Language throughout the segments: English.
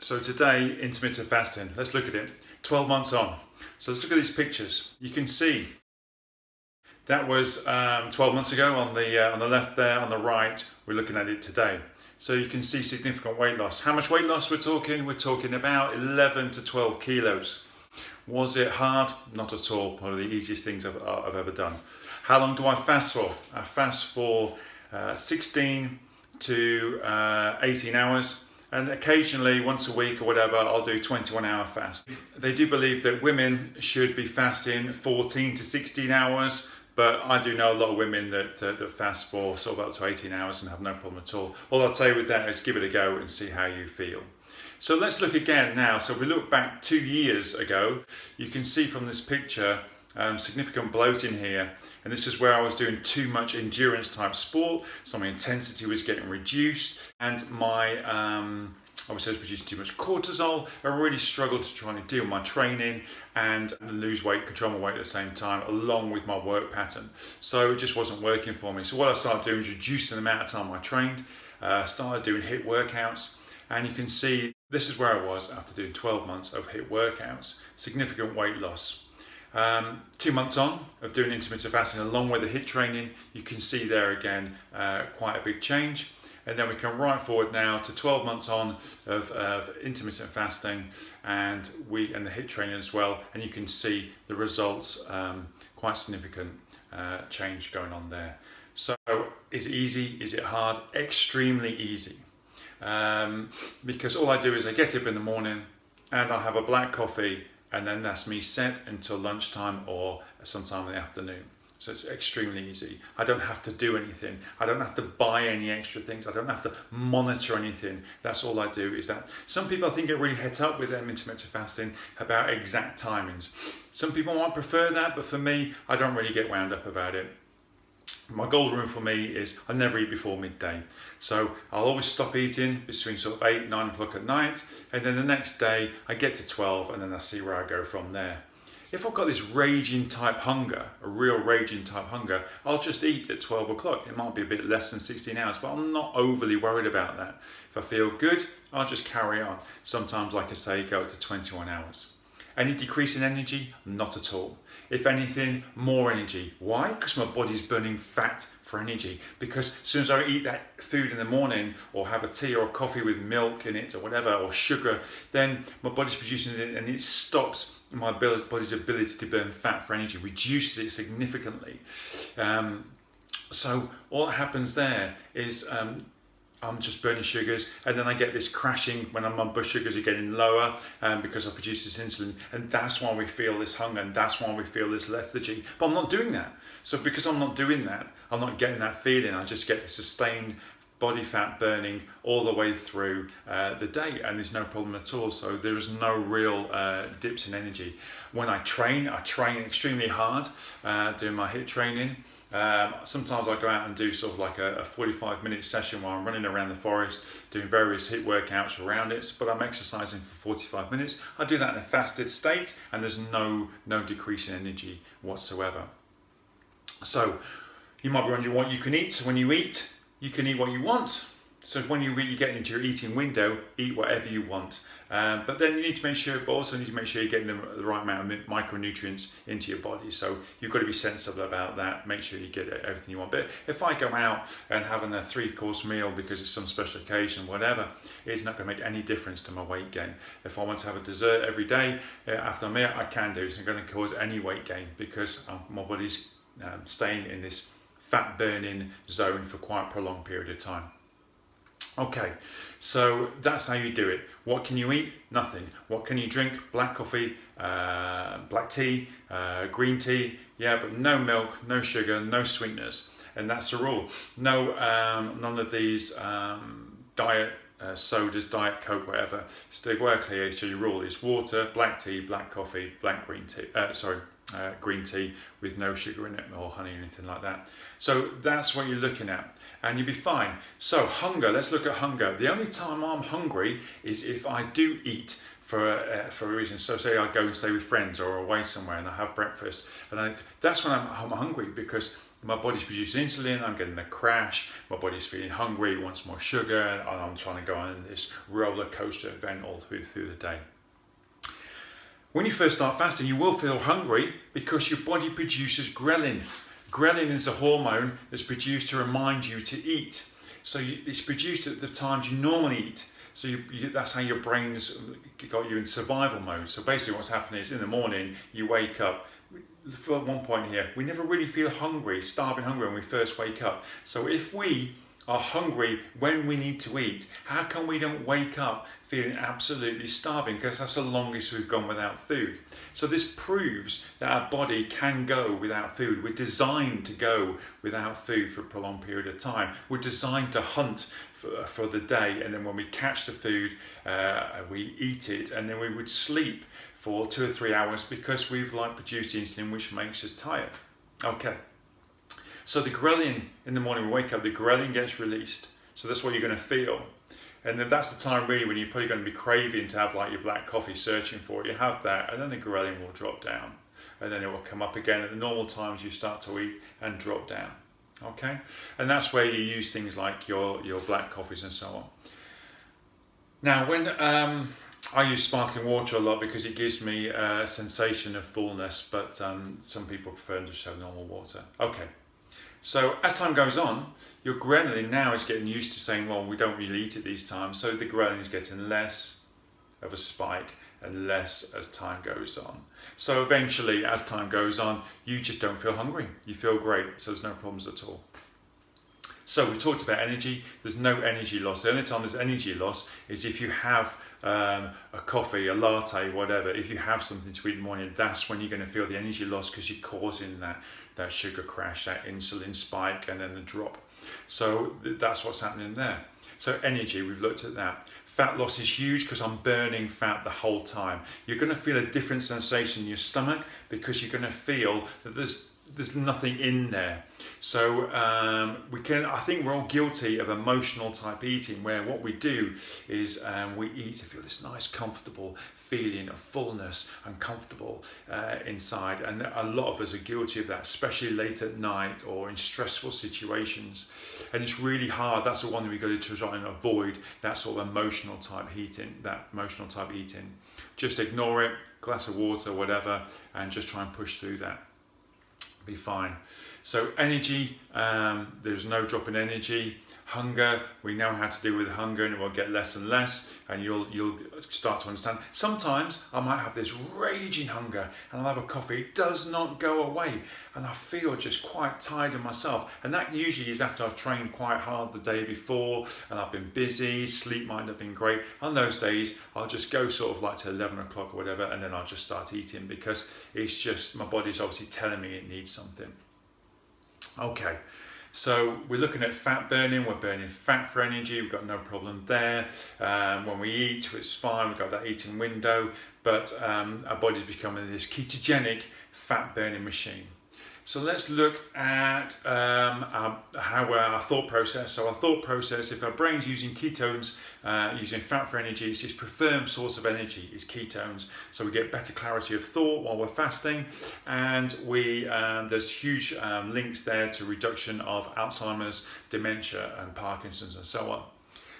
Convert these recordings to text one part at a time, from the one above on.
So today, intermittent fasting, let's look at it. 12 months on. So let's look at these pictures. You can see that was 12 months ago on the left there, on the right, we're looking at it today. So you can see significant weight loss. How much weight loss we're talking? We're talking about 11 to 12 kilos. Was it hard? Not at all. Probably the easiest things I've ever done. How long do I fast for? I fast for 16 to 18 hours. And occasionally, once a week or whatever, I'll do 21-hour fast. They do believe that women should be fasting 14 to 16 hours, but I do know a lot of women that fast for sort of up to 18 hours and have no problem at all. All I'd say with that is give it a go and see how you feel. So let's look again now. So if we look back 2 years ago, you can see from this picture significant bloating here, and this is where I was doing too much endurance type sport, so my intensity was getting reduced, and my I was producing too much cortisol. I really struggled to try and deal with my training and lose weight, control my weight at the same time, along with my work pattern. So it just wasn't working for me. So what I started doing was reducing the amount of time I trained, started doing HIIT workouts, and you can see this is where I was after doing 12 months of HIIT workouts, significant weight loss. 2 months on of doing intermittent fasting along with the HIIT training, you can see there again quite a big change. And then we come right forward now to 12 months on of intermittent fasting and the HIIT training as well, and you can see the results, quite significant change going on there. So is it easy? Is it hard? Extremely easy. Because all I do is I get up in the morning and I have a black coffee, and then that's me set until lunchtime or sometime in the afternoon. So it's extremely easy. I don't have to do anything. I don't have to buy any extra things. I don't have to monitor anything. That's all I do is that. Some people I think get really het up with them intermittent fasting about exact timings. Some people might prefer that, but for me, I don't really get wound up about it. My golden rule for me is I never eat before midday. So I'll always stop eating between sort of 8, 9 o'clock at night. And then the next day I get to 12 and then I see where I go from there. If I've got this raging type hunger, a real raging type hunger, I'll just eat at 12 o'clock. It might be a bit less than 16 hours, but I'm not overly worried about that. If I feel good, I'll just carry on. Sometimes, like I say, go up to 21 hours. Any decrease in energy? Not at all. If anything, more energy. Why? Because my body's burning fat for energy. Because as soon as I eat that food in the morning or have a tea or a coffee with milk in it or whatever, or sugar, then my body's producing it and it stops my body's ability to burn fat for energy, reduces it significantly. So all that happens there is I'm just burning sugars, and then I get this crashing when my blood sugars are getting lower because I produce this insulin, and that's why we feel this hunger, and that's why we feel this lethargy. But I'm not doing that. So because I'm not doing that, I'm not getting that feeling. I just get the sustained body fat burning all the way through the day, and there's no problem at all. So there is no real dips in energy. When I train extremely hard, doing my HIIT training. Sometimes I go out and do sort of like a 45-minute session while I'm running around the forest, doing various HIIT workouts around it, but I'm exercising for 45 minutes. I do that in a fasted state, and there's no decrease in energy whatsoever. So you might be wondering what you can eat. So when you eat, you can eat what you want. So when you get into your eating window, eat whatever you want. But then you need to make sure, you're getting the right amount of micronutrients into your body. So you've got to be sensible about that. Make sure you get everything you want. But if I go out and having a 3-course meal because it's some special occasion, whatever, it's not going to make any difference to my weight gain. If I want to have a dessert every day after a meal, I can do. It's not going to cause any weight gain because my body's staying in this fat burning zone for quite a prolonged period of time. Okay, so that's how you do it. What can you eat? Nothing. What can you drink? Black coffee, black tea, green tea, yeah, but no milk, no sugar, no sweeteners. And that's the rule. No, none of these diet sodas, diet Coke, whatever. Stay well clear. So your rule is water, black tea, black coffee, green tea with no sugar in it or honey or anything like that. So that's what you're looking at, and you'll be fine. So hunger, let's look at hunger. The only time I'm hungry is if I do eat for a reason. So say I go and stay with friends or away somewhere and I have breakfast, and that's when I'm hungry, because my body's producing insulin, I'm getting a crash, my body's feeling hungry, it wants more sugar, and I'm trying to go on this roller coaster event all through the day. When you first start fasting, you will feel hungry because your body produces ghrelin. Ghrelin is a hormone that's produced to remind you to eat. So it's produced at the times you normally eat. So that's how your brain's got you in survival mode. So basically what's happening is in the morning, you wake up. For one point here, we never really feel hungry, starving hungry when we first wake up. So if we are hungry when we need to eat, how come we don't wake up feeling absolutely starving? Because that's the longest we've gone without food. So this proves that our body can go without food. We're designed to go without food for a prolonged period of time. We're designed to hunt for the day, and then when we catch the food, we eat it, and then we would sleep for 2 or 3 hours because we've produced insulin, which makes us tired. Okay. So the ghrelin, in the morning we wake up, the ghrelin gets released. So that's what you're going to feel. And then that's the time really when you're probably going to be craving to have your black coffee, searching for it. You have that, and then the ghrelin will drop down. And then it will come up again at the normal times you start to eat and drop down. Okay? And that's where you use things like your black coffees and so on. Now, when I use sparkling water a lot because it gives me a sensation of fullness, but some people prefer to just have normal water. Okay. So as time goes on, your ghrelin now is getting used to saying, well, we don't really eat at these times. So the ghrelin is getting less of a spike and less as time goes on. So eventually, as time goes on, you just don't feel hungry. You feel great. So there's no problems at all. So we talked about energy. There's no energy loss. The only time there's energy loss is if you have a coffee, a latte, whatever. If you have something to eat in the morning, that's when you're going to feel the energy loss, because you're causing that sugar crash, that insulin spike, and then the drop. So that's what's happening there. So energy, we've looked at that. Fat loss is huge because I'm burning fat the whole time. You're going to feel a different sensation in your stomach because you're going to feel that there's nothing in there. So I think we're all guilty of emotional type eating, where what we do is we eat to feel this nice, comfortable feeling of fullness and comfortable inside. And a lot of us are guilty of that, especially late at night or in stressful situations. And it's really hard. That's the one that we got to try and avoid, that sort of emotional type eating. Just ignore it, glass of water, whatever, and just try and push through that. Be fine. So energy, there's no drop in energy. Hunger, we know how to deal with hunger, and it will get less and less, and you'll start to understand. Sometimes I might have this raging hunger and I'll have a coffee. It does not go away, and I feel just quite tired of myself, and that usually is after I've trained quite hard the day before and I've been busy, sleep might not have been great. On those days I'll just go sort of to 11 o'clock or whatever, and then I'll just start eating because it's just, my body's obviously telling me it needs something. Okay. So we're looking at fat burning. We're burning fat for energy. We've got no problem there. When we eat, it's fine. We've got that eating window, but our body's becoming this ketogenic fat burning machine. So let's look at our thought process. So our thought process, if our brain's using ketones, using fat for energy, it's its preferred source of energy is ketones. So we get better clarity of thought while we're fasting, and there's huge links there to reduction of Alzheimer's, dementia, and Parkinson's, and so on.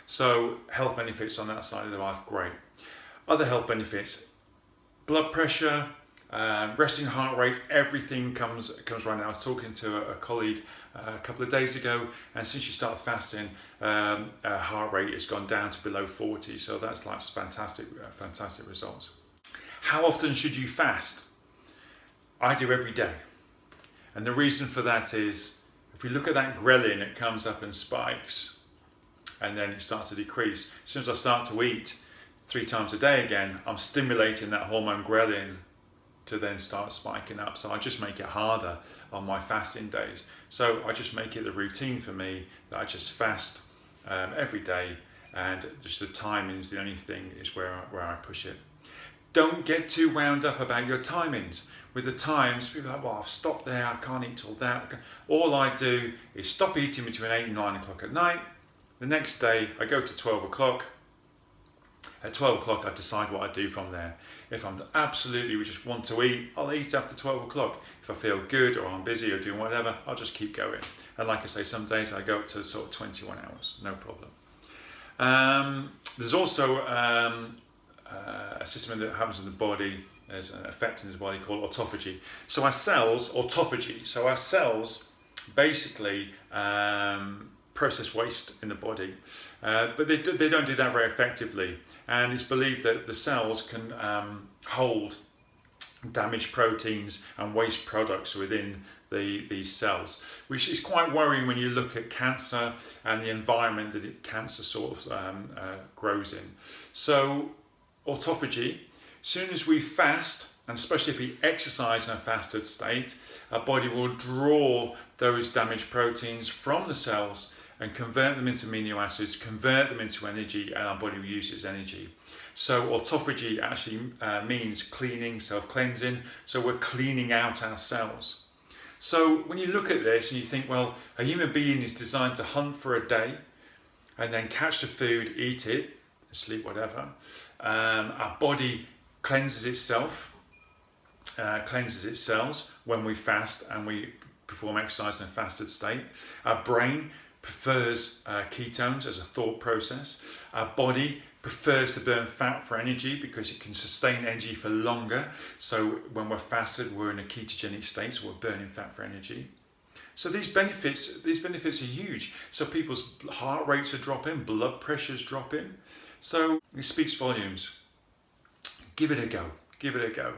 So health benefits on that side of the life, great. Other health benefits, blood pressure, resting heart rate, everything comes right now. I was talking to a colleague a couple of days ago, and since she started fasting, heart rate has gone down to below 40. So that's fantastic results. How often should you fast? I do every day, and the reason for that is if we look at that ghrelin, it comes up and spikes, and then it starts to decrease. As soon as I start to eat 3 times a day again, I'm stimulating that hormone ghrelin to then start spiking up. So I just make it harder on my fasting days. So I just make it the routine for me that I just fast every day, and just the timings, the only thing is where I push it. Don't get too wound up about your timings. With the times, people are like, well, I've stopped there, I can't eat till that. All I do is stop eating between 8 and 9 o'clock at night. The next day I go to 12 o'clock, At 12 o'clock, I decide what I do from there. If I'm absolutely just want to eat, I'll eat after 12 o'clock. If I feel good or I'm busy or doing whatever, I'll just keep going. And like I say, some days I go up to sort of 21 hours, no problem. There's also a system that happens in the body. There's an effect in the body called autophagy. So our cells, basically process waste in the body, but they don't do that very effectively. And it's believed that the cells can hold damaged proteins and waste products within these cells, which is quite worrying when you look at cancer and the environment that cancer sort of grows in. So autophagy, as soon as we fast, and especially if we exercise in a fasted state, our body will draw those damaged proteins from the cells and convert them into amino acids, convert them into energy, and our body will use its energy. So autophagy actually means cleaning, self-cleansing, so we're cleaning out our cells. So when you look at this and you think, well, a human being is designed to hunt for a day and then catch the food, eat it, sleep, whatever. Our body cleanses itself, cleanses its cells when we fast and we perform exercise in a fasted state. Our brain prefers ketones as a thought process. Our body prefers to burn fat for energy because it can sustain energy for longer. So when we're fasted, we're in a ketogenic state, so we're burning fat for energy. So these benefits are huge. So people's heart rates are dropping, blood pressures dropping. So it speaks volumes. Give it a go. Give it a go.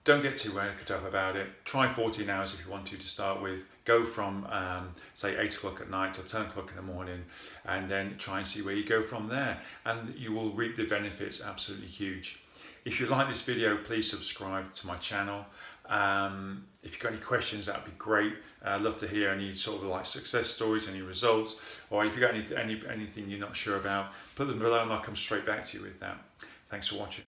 Don't get too worked up about it. Try 14 hours if you want to start with. Go from, say, 8 o'clock at night or 10 o'clock in the morning, and then try and see where you go from there. And you will reap the benefits, absolutely huge. If you like this video, please subscribe to my channel. If you've got any questions, that would be great. I'd love to hear any sort of like success stories, any results, or if you've got anything you're not sure about, put them below and I'll come straight back to you with that. Thanks for watching.